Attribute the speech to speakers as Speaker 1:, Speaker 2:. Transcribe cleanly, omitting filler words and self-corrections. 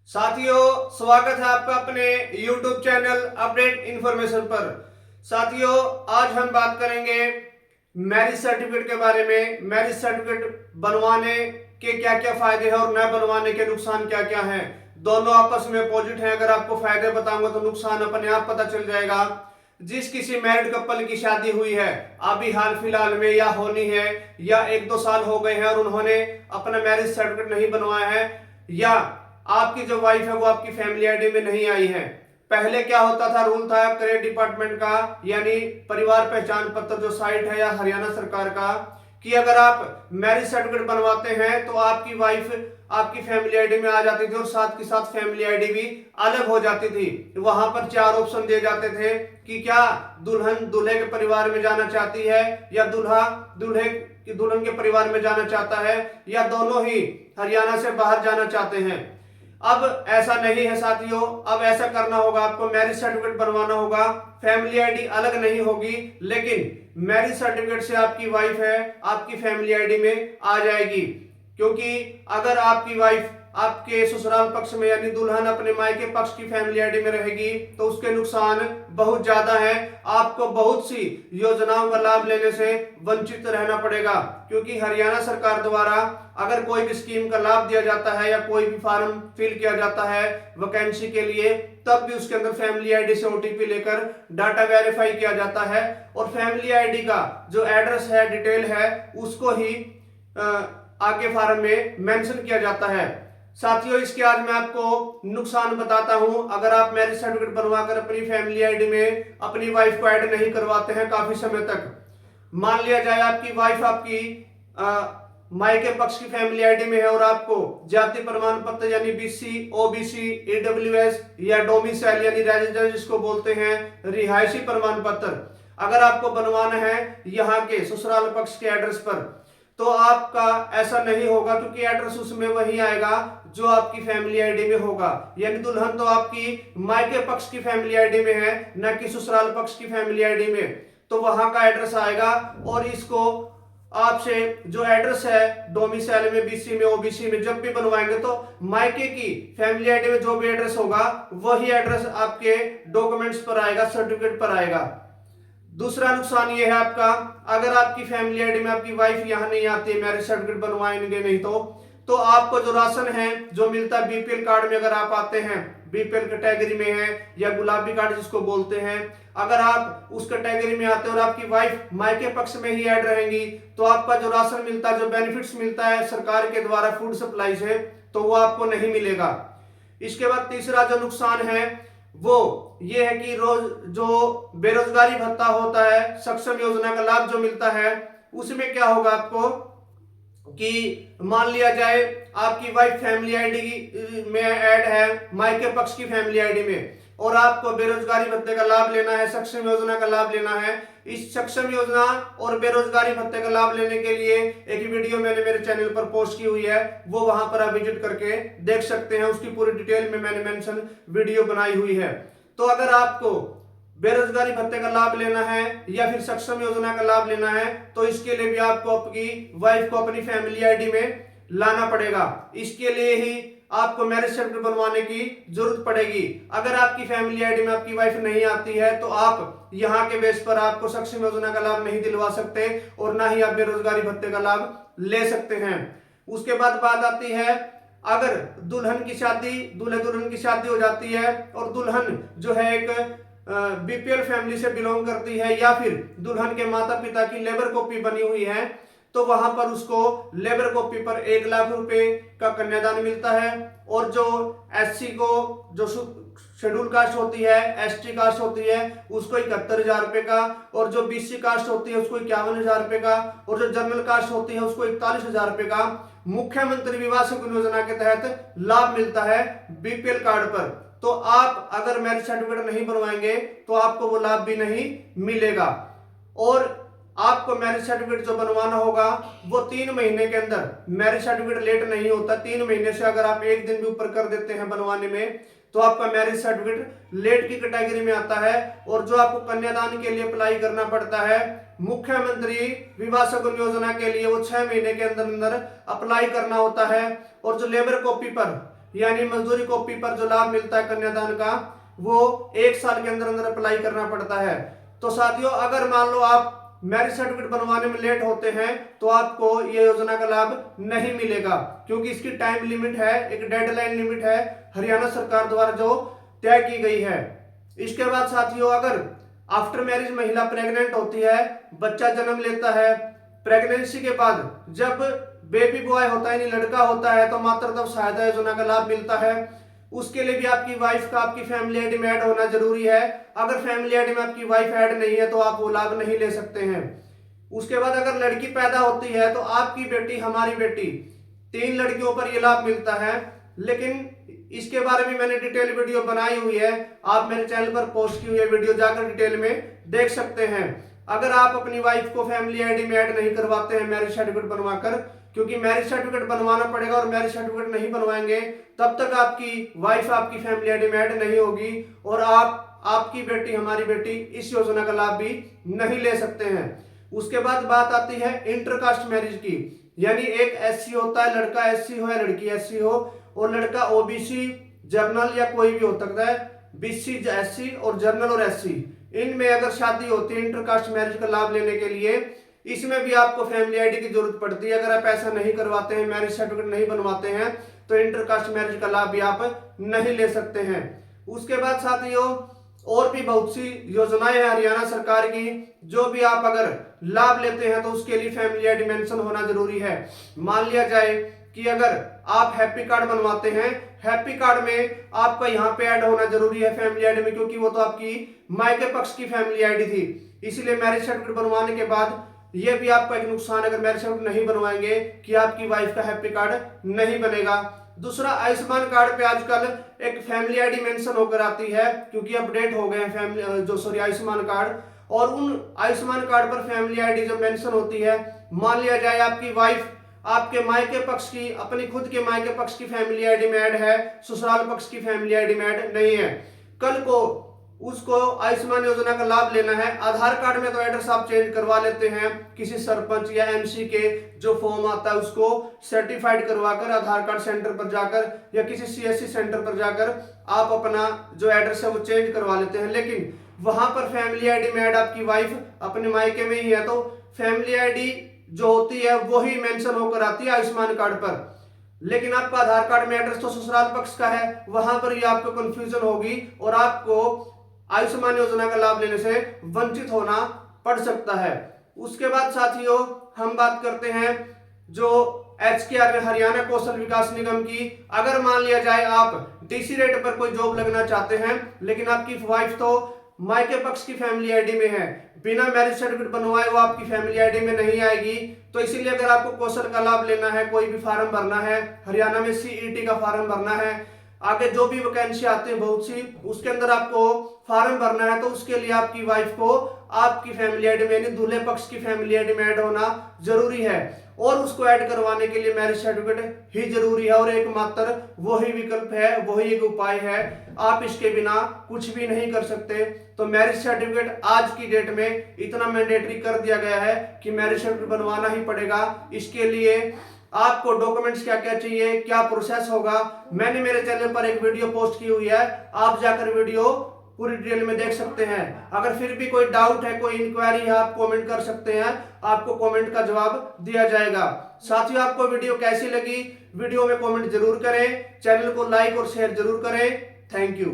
Speaker 1: साथियों, स्वागत है आपका अपने YouTube चैनल अपडेट इंफॉर्मेशन पर। साथियों, आज हम बात करेंगे मैरिज सर्टिफिकेट के बारे में। मैरिज सर्टिफिकेट बनवाने के क्या क्या फायदे हैं और न बनवाने के नुकसान क्या क्या हैं। दोनों आपस में अपोजिट हैं। अगर आपको फायदे बताऊंगा तो नुकसान अपने आप पता चल जाएगा। जिस किसी मैरिड कपल की शादी हुई है अभी हाल फिलहाल में या होनी है या 1-2 साल हो गए हैं और उन्होंने अपना मैरिज सर्टिफिकेट नहीं बनवाया है, या आपकी जो वाइफ है वो आपकी फैमिली आईडी में नहीं आई है। पहले क्या होता था, रूल था करें डिपार्टमेंट का, यानी परिवार पहचान पत्र जो साइट है या हरियाणा सरकार का, कि अगर आप मैरिज सर्टिफिकेट बनवाते हैं तो आपकी वाइफ आपकी फैमिली आईडी में आ जाती थी और साथ के साथ फैमिली आईडी भी अलग हो जाती थी। वहां पर 4 ऑप्शन दिए जाते थे कि क्या दुल्हन दूल्हे के परिवार में जाना चाहती है, या दूल्हा दुल्हन के परिवार में जाना चाहता है, या दोनों ही हरियाणा से बाहर जाना चाहते हैं। अब ऐसा नहीं है साथियों। अब ऐसा करना होगा, आपको मैरिज सर्टिफिकेट बनवाना होगा। फैमिली आईडी अलग नहीं होगी, लेकिन मैरिज सर्टिफिकेट से आपकी वाइफ है आपकी फैमिली आईडी में आ जाएगी। क्योंकि अगर आपकी वाइफ आपके ससुराल पक्ष में यानी दुल्हन अपने मायके पक्ष की फैमिली आईडी में रहेगी तो उसके नुकसान बहुत ज्यादा है। आपको बहुत सी योजनाओं का लाभ लेने से वंचित रहना पड़ेगा। क्योंकि हरियाणा सरकार द्वारा अगर कोई भी स्कीम का लाभ दिया जाता है या कोई भी फॉर्म फिल किया जाता है वैकेंसी के लिए, तब भी उसके अंदर फैमिली आईडी से ओटीपी लेकर डाटा वेरीफाई किया जाता है और फैमिली आईडी का जो एड्रेस है, डिटेल है, उसको ही आगे फॉर्म में मेंशन किया जाता है। साथियों, इसके आज मैं आपको नुकसान बताता हूं। अगर आप मैरिज सर्टिफिकेट बनवाकर अपनी फैमिली आईडी में अपनी वाइफ को ऐड नहीं करवाते हैं काफी समय तक, मान लिया जाए आपकी वाइफ आपकी मायके पक्ष की फैमिली आईडी में है और आपको जाति प्रमाण पत्र यानी बीसी, ओबीसी, ईडब्ल्यूएस या डोमिसाइल यानी रेजिडेंस जिसको बोलते हैं रिहायशी प्रमाण पत्र अगर आपको बनवाना है यहाँ के ससुराल पक्ष के एड्रेस पर, तो आपका ऐसा नहीं होगा, क्योंकि एड्रेस उसमें वही आएगा जो आपकी फैमिली आईडी में होगा। यानी दुल्हन तो आपकी मायके पक्ष की फैमिली आईडी में है, न कि ससुराल पक्ष की फैमिली आईडी में, तो वहां का एड्रेस आएगा। और इसको आपसे जो एड्रेस है डोमिसाइल में, बीसी में, ओबीसी में जब भी बनवाएंगे तो मायके की फैमिली आईडी में जो भी एड्रेस होगा वही एड्रेस आपके डॉक्यूमेंट्स पर आएगा, सर्टिफिकेट पर आएगा। दूसरा नुकसान ये है आपका, अगर आपकी फैमिली आईडी में आपकी वाइफ यहाँ नहीं आती है, मैरिज सर्टिफिकेट बनवाएंगे नहीं तो आपको जो राशन है जो मिलता है बीपीएल कार्ड में, अगर आप आते हैं बीपीएल कैटेगरी में है या गुलाबी कार्ड जिसको बोलते हैं, अगर आप उस कैटेगरी में आते हैं और आपकी वाइफ मायके पक्ष में ही ऐड रहेंगी तो आपका जो राशन मिलता है, जो बेनिफिट्स मिलता है सरकार के द्वारा फूड सप्लाई से, तो वो आपको नहीं मिलेगा। इसके बाद तीसरा जो नुकसान है वो ये है कि रोज जो बेरोजगारी भत्ता होता है, सक्षम योजना का लाभ जो मिलता है, उसमें क्या होगा आपको कि मान लिया जाए आपकी वाइफ फैमिली आईडी में ऐड है मायके पक्ष की फैमिली आईडी में, और आपको बेरोजगारी भत्ते का लाभ लेना है, सक्षम योजना का लाभ लेना है। इस सक्षम योजना और बेरोजगारी भत्ते का लाभ लेने के लिए एक वीडियो मैंने मेरे चैनल पर पोस्ट की हुई है, वो वहां पर आप विजिट करके देख सकते हैं। उसकी पूरी डिटेल में मैंने मेंशन वीडियो बनाई हुई है। तो अगर आपको बेरोजगारी भत्ते का लाभ लेना है या फिर सक्षम योजना का लाभ लेना है तो इसके लिए भी आपको आपकी वाइफ को अपनी फैमिली आईडी में लाना पड़ेगा। इसके लिए ही आपको मैरिज सर्टिफिकेट बनवाने की जरूरत पड़ेगी। अगर आपकी फैमिली आईडी में आपकी वाइफ नहीं आती है तो आप यहाँ के बेस पर आपको सक्षम योजना का लाभ नहीं दिलवा सकते और ना ही आप बेरोजगारी भत्ते का लाभ ले सकते हैं। उसके बाद बात आती है, अगर दुल्हन की शादी दूल्हे दुल्हन की शादी हो जाती है और दुल्हन जो है एक बीपीएल फैमिली से बिलोंग करती है या फिर दुल्हन के माता पिता की लेबर कॉपी बनी हुई है, तो वहां पर उसको लेबर कॉपी पर 1 लाख रुपए का कन्यादान मिलता है। और जो एससी को जो शेड्यूल कास्ट होती है, एसटी कास्ट होती है, उसको 71,000 रुपए का, और जो बीसी कास्ट होती है उसको 51,000 रुपए का, और जो जनरल कास्ट होती है उसको 41,000 रुपए का मुख्यमंत्री विवाह सुकन्या योजना के तहत लाभ मिलता है बीपीएल कार्ड पर। तो आप अगर मैरिज सर्टिफिकेट नहीं बनवाएंगे तो आपको वो लाभ भी नहीं मिलेगा। और आपको मैरिज सर्टिफिकेट जो बनवाना होगा वो 3 महीने के अंदर, मैरिज सर्टिफिकेट लेट नहीं होता, 3 महीने से अगर आप 1 दिन भी ऊपर कर देते हैं बनवाने में तो आपका मैरिज सर्टिफिकेट लेट की कैटेगरी में आता है। और जो आपको कन्यादान के लिए अप्लाई करना पड़ता है मुख्यमंत्री विवाह सुकन्या योजना के लिए, वो 6 महीने के अंदर अंदर अप्लाई करना होता है। और जो लेबर कॉपी पर यानी मजदूरी कॉपी पर जो लाभ मिलता है कन्यादान का, वो 1 साल के अंदर अंदर अप्लाई करना पड़ता है। तो साथियों, अगर मान लो आप मैरिज सर्टिफिकेट बनवाने में लेट होते हैं तो आपको ये योजना का लाभ नहीं मिलेगा, क्योंकि इसकी टाइम लिमिट है, एक डेडलाइन लिमिट है हरियाणा सरकार द्वारा जो तय की गई है। इसके बाद साथियों, अगर आफ्टर मैरिज महिला प्रेग्नेंट होती है, बच्चा जन्म लेता है, प्रेगनेंसी के बाद जब बेबी बॉय होता है, यानी लड़का होता है, तो मातृत्व सहायता योजना का लाभ मिलता है। उसके लिए भी आपकी वाइफ का आपकी फैमिली आईडी में ऐड होना जरूरी है। अगर फैमिली आईडी में आपकी वाइफ ऐड नहीं है तो आप वो लाभ नहीं ले सकते हैं। उसके बाद अगर लड़की पैदा होती है तो आपकी बेटी हमारी बेटी, 3 लड़कियों पर यह लाभ मिलता है। लेकिन इसके बारे में मैंने डिटेल वीडियो बनाई हुई है, आप मेरे चैनल पर पोस्ट की हुई है वीडियो, जाकर डिटेल में देख सकते हैं। अगर आप अपनी वाइफ को फैमिली आईडी में ऐड नहीं करवाते हैं मैरिज सर्टिफिकेट बनवाकर, क्योंकि मैरिज सर्टिफिकेट बनवाना पड़ेगा और मैरिज सर्टिफिकेट नहीं बनवाएंगे तब तक आपकी वाइफ आपकी फैमिली आईडी में ऐड नहीं होगी और आपकी बेटी हमारी बेटी इस योजना का लाभ भी नहीं ले सकते हैं। उसके बाद बात आती है इंटरकास्ट मैरिज की, यानी एक एससी होता है, लड़का एससी हो या लड़की एससी हो, और लड़का ओबीसी, जर्नल या कोई भी हो सकता है, बीसी, एससी और जर्नल और एससी, इनमें अगर शादी होती है इंटरकास्ट मैरिज का लाभ लेने के लिए, इसमें भी आपको फैमिली आईडी की जरूरत पड़ती है। अगर आप ऐसा नहीं करवाते हैं, मैरिज सर्टिफिकेट नहीं बनवाते हैं, तो इंटरकास्ट मैरिज का लाभ भी आप नहीं ले सकते हैं। उसके बाद साथियों, और भी बहुत सी योजनाएं हैं हरियाणा सरकार की, जो भी आप अगर लाभ लेते हैं तो उसके लिए फैमिली आईडी मेंशन होना जरूरी है। मान लिया जाए कि अगर आप हैप्पी कार्ड बनवाते हैं, हैप्पी कार्ड में आपका यहाँ पे ऐड होना जरूरी है फैमिली आईडी में, क्योंकि वो तो आपकी मायके पक्ष की फैमिली आईडी थी। इसीलिए मैरिज सर्टिफिकेट बनवाने के बाद ये भी आपका एक नुकसान, अगर मैरिज सर्टिफिकेट नहीं बनवाएंगे, कि आपकी वाइफ का हैप्पी कार्ड नहीं बनेगा। दूसरा, आयुष्मान कार्ड पे आजकल एक फैमिली आईडी मेंशन होकर आती है, क्योंकि अपडेट हो गए हैं फैमिली आयुष्मान कार्ड, और उन आयुष्मान कार्ड पर फैमिली आईडी जो मेंशन होती है, मान लिया जाए आपकी वाइफ आपके मायके पक्ष की, अपनी खुद के मायके पक्ष की फैमिली आईडी में ऐड है, ससुराल पक्ष की फैमिली आईडी में ऐड नहीं है, कल को उसको आयुष्मान योजना का लाभ लेना है। आधार कार्ड में तो एड्रेस आप चेंज करवा लेते हैं, किसी सरपंच या एमसी के जो फॉर्म आता है उसको सर्टिफाइड करवाकर आधार कार्ड सेंटर पर जाकर या किसी सीएससी सेंटर पर जाकर आप अपना जो एड्रेस है वो चेंज करवा लेते हैं। लेकिन वहां पर फैमिली आईडी में ऐड आपकी वाइफ अपने मायके में ही है, तो फैमिली आईडी जो होती है वही मेंशन होकर आती है आयुष्मान कार्ड पर। लेकिन आपका आधार कार्ड में एड्रेस तो ससुराल पक्ष का है, वहां पर ये आपको कंफ्यूजन होगी और आपको आयुष्मान योजना का लाभ लेने से वंचित होना पड़ सकता है। उसके बाद साथियों, हम बात करते हैं जो HKR हरियाणा कौशल विकास निगम की। अगर मान लिया जाए आप डीसी रेट पर कोई जॉब लगना चाहते हैं, लेकिन आपकी वाइफ तो मायके पक्ष की फैमिली आईडी में है, बिना मैरिज सर्टिफिकेट बनवाए वो आपकी फैमिली आईडी में नहीं आएगी, तो इसीलिए अगर आपको कौशल का लाभ लेना है, कोई भी फार्म भरना है, हरियाणा में CET का फार्म भरना है, आगे जो भी वैकेंसी आती है बहुत सी, उसके अंदर आपको फार्म भरना है, तो उसके लिए आपकी वाइफ को आपकी फैमिली आईडी में यानी दूल्हे पक्ष की फैमिली आईडी में ऐड होना जरूरी है, और उसको ऐड करवाने के लिए मैरिज सर्टिफिकेट ही जरूरी है, और एकमात्र वही विकल्प है, वही एक उपाय है, आप इसके बिना कुछ भी नहीं कर सकते। तो मैरिज सर्टिफिकेट आज की डेट में इतना मैंडेटरी कर दिया गया है कि मैरिज सर्टिफिकेट बनवाना ही पड़ेगा। इसके लिए आपको डॉक्यूमेंट्स क्या क्या चाहिए, क्या प्रोसेस होगा, मैंने मेरे चैनल पर एक वीडियो पोस्ट की हुई है, आप जाकर वीडियो पूरी डिटेल में देख सकते हैं। अगर फिर भी कोई डाउट है, कोई इंक्वायरी है, आप कमेंट कर सकते हैं, आपको कमेंट का जवाब दिया जाएगा। साथियों, आपको वीडियो कैसी लगी, वीडियो में कमेंट जरूर करें, चैनल को लाइक और शेयर जरूर करें। Thank you.